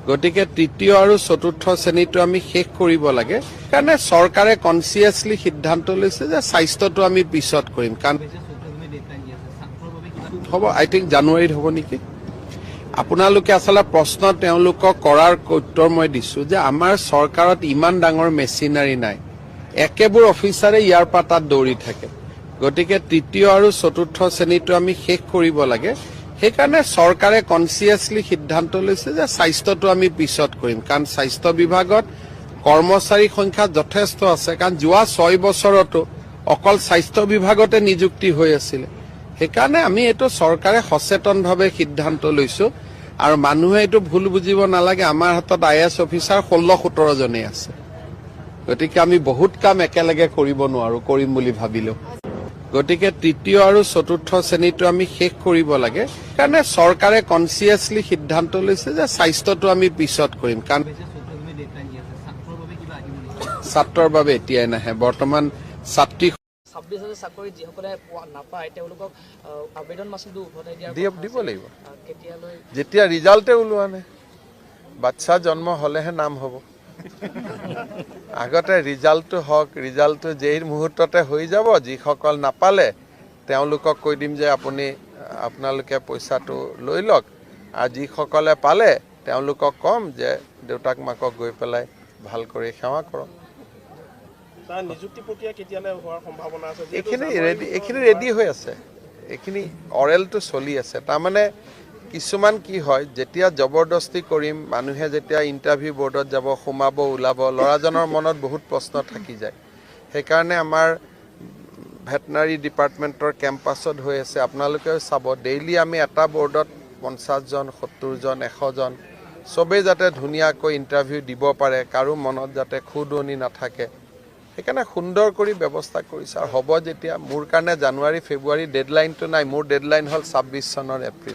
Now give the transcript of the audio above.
গতিকে তৃতীয় আৰু চতুৰ্থ শ্ৰেণীটো আমি শেষ কৰিব লাগে কাৰণে চৰকাৰে কনচিয়াছলি সিদ্ধান্ত লৈছে যে স্বাস্থ্যটো আমি পিছত কৰিম কাৰণ হ'ব আই থিংক জানুৱাৰীত হ'ব নেকি আপোনালোকে আচলতে প্ৰশ্ন তেওঁলোকক কৰাৰ উত্তৰ মই দিছো যে আমাৰ চৰকাৰত ইমান ডাঙৰ মেচিনাৰী নাই একেবোৰ অফিচাৰে ইয়াৰ পৰা তাত দৌৰি থাকে গতিকে তৃতীয় আৰু চতুৰ্থ শ্ৰেণীটো আমি শেষ কৰিব লাগে সেইকাৰণে চৰকাৰে কনচিয়াছলি সিদ্ধান্ত লৈছে যে স্বাস্থ্যটো আমি পিছত কৰিম কাৰণ স্বাস্থ্য বিভাগত কৰ্মচাৰী সংখ্যা যথেষ্ট আছে কাৰণ যোৱা 6 বছৰতো অকল স্বাস্থ্য বিভাগতে নিযুক্তি হৈ আছিল সেইকাৰণে আমি এটো চৰকাৰে সচেতনভাৱে সিদ্ধান্ত লৈছো আৰু মানুহে এটো ভুল বুজিব নালাগে আমাৰ হাতত আইএছ অফিচাৰ 16-17 জনে আছে গতিকে আমি বহুত কাম একেলগে কৰিব নোৱাৰো কৰিম বুলি ভাবিলো গতিকে তৃতীয় আৰু চতুৰ্থ শ্ৰেণীটো আমি শেষ কৰিব লাগে কাৰণে চৰকাৰে কনচিয়াছলি সিদ্ধান্ত লৈছে যে স্বাস্থ্যটো আমি পিছত কৰিম কাৰণ ছাত্ৰৰ বাবে এতিয়াই নাহে বৰ্তমান ছাত্ৰী 26,000 চাকৰি যিসকলে নাপায় তেওঁলোকক আবেদন মাচুলটো উভতাই দিব লাগিব যেতিয়া ৰিজাল্টে ওলোৱা নাই বাচ্চা জন্ম হলেহে নাম হ'ব আগতে ৰিজাল্টটো হওক ৰিজাল্টটো যেই মুহূৰ্ততে হৈ যাব যিসকল নাপালে তেওঁলোকক কৈ দিম যে আপোনালোকে পইচাটো লৈ লওক আৰু যিসকলে পালে তেওঁলোকক কম যে দেউতাক মাকক গৈ পেলাই ভাল কৰি সেৱা কৰক নিযুক্তি প্ৰক্ৰিয়া কেতিয়ালৈ হোৱাৰ সম্ভাৱনা আছে এইখিনি ৰেডি হৈ আছে এইখিনি অৰেলটো চলি আছে তাৰমানে কিছুমান কি হয় যেতিয়া জবৰদস্তি কৰিম মানুহে যেতিয়া ইন্টাৰভিউ বোৰ্ডত যাব সোমাব ওলাব লৰাজনৰ মনত বহুত প্ৰশ্ন থাকি যায় সেইকাৰণে আমাৰ ভেটেনাৰী ডিপাৰ্টমেন্টৰ কেম্পাছত হৈ আছে আপোনালোকেও চাব ডেইলি আমি এটা বোৰ্ডত 50 জন 70 জন 100 জন সবে যাতে ধুনীয়াকৈ ইন্টাৰভিউ দিব পাৰে কাৰো মনত যাতে খুদনি নাথাকে সেইকাৰণে সুন্দৰ কৰি ব্যৱস্থা কৰিছে আৰু হ'ব যেতিয়া মোৰ কাৰণে জানুৱাৰী ফেব্ৰুৱাৰী ডেডলাইনটো নাই মোৰ ডেডলাইন হ'ল 26 চনৰ এপ্ৰিল